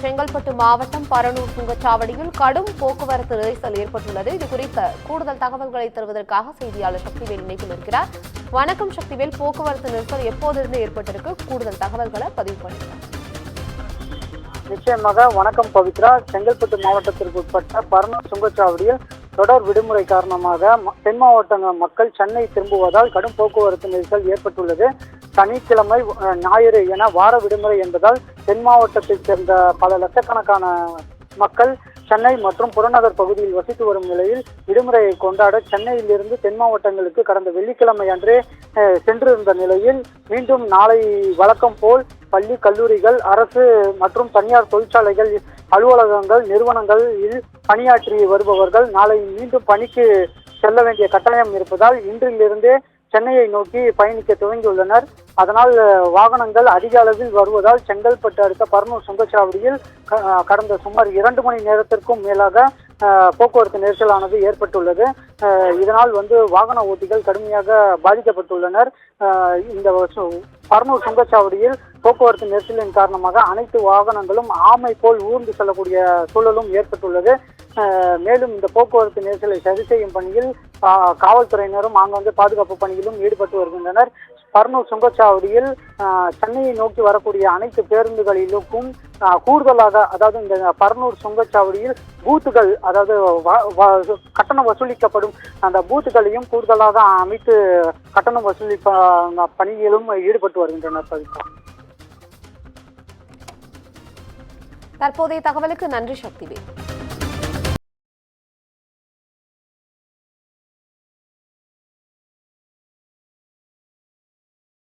செங்கல்பட்டு மாவட்டம் பரனூர் சுங்கச்சாவடியில் கடும் போக்குவரத்து நெரிசல் ஏற்பட்டுள்ளது. இது குறித்த கூடுதல் தகவல்களை தருவதற்காக செய்தியாளர் சக்திவேல் இணைப்பில் இருக்கிறார். வணக்கம் சக்திவேல், போக்குவரத்து நெரிசல் எப்போதிருந்து ஏற்பட்டிருக்கு? கூடுதல் தகவல்களை பதிவு பண்ணுங்க. நிச்சயமாக. வணக்கம் பவித்ரா. செங்கல்பட்டு மாவட்டத்திற்கு உட்பட்ட பரனூர் சுங்கச்சாவடியில் தொடர் விடுமுறை காரணமாக தென் மாவட்ட மக்கள் சென்னை திரும்புவதால் கடும் போக்குவரத்து நெரிசல் ஏற்பட்டுள்ளது. சனிக்கிழமை, ஞாயிறு என வார விடுமுறை என்பதால் தென் மாவட்டத்தைச் சேர்ந்த பல லட்சக்கணக்கான மக்கள் சென்னை மற்றும் புறநகர் பகுதியில் வசித்து வரும் நிலையில் விடுமுறையை கொண்டாட சென்னையிலிருந்து தென் மாவட்டங்களுக்கு கடந்த வெள்ளிக்கிழமை அன்றே சென்றிருந்த நிலையில் மீண்டும் நாளை வழக்கம் போல் பள்ளி, கல்லூரிகள், அரசு மற்றும் தனியார் தொழிற்சாலைகள், அலுவலகங்கள், நிறுவனங்களில் பணியாற்றி வருபவர்கள் நாளை மீண்டும் பணிக்கு செல்ல வேண்டிய கட்டாயம் இருப்பதால் இன்றிலிருந்தே சென்னையை நோக்கி பயணிக்க துவங்கியுள்ளனர். அதனால் வாகனங்கள் அதிக அளவில் வருவதால் செங்கல்பட்டு அடுத்த பரனூர் சுங்கச்சாவடியில் கடந்த சுமார் 2 மணி நேரத்திற்கும் மேலாக போக்குவரத்து நெரிசலானது ஏற்பட்டுள்ளது. இதனால் வாகன ஓட்டிகள் கடுமையாக பாதிக்கப்பட்டுள்ளனர். இந்த பரனூர் சுங்கச்சாவடியில் போக்குவரத்து நெரிசலின் காரணமாக அனைத்து வாகனங்களும் ஆமை போல் ஊர்ந்து செல்லக்கூடிய சூழலும் ஏற்பட்டுள்ளது. மேலும் இந்த போக்குவரத்து நெரிசலை சரி செய்யும் பணியில் காவல்துறையினரும் ஆங்காங்கே பாதுகாப்பு பணியிலும் ஈடுபட்டு வருகின்றனர். பரனூர் சுங்கச்சாவடியில் சென்னையை நோக்கி வரக்கூடிய அனைத்து பேருந்துகளிலும் கூடுதலாக, அதாவது இந்த பரனூர் சுங்கச்சாவடியில் பூத்துகள், அதாவது கட்டணம் வசூலிக்கப்படும் அந்த பூத்துகளையும் கூடுதலாக அமைத்து கட்டணம் வசூலிப்ப பணியிலும் ஈடுபட்டு வருகின்றனர். தற்போதைய தகவலுக்கு நன்றி சக்திவேல்.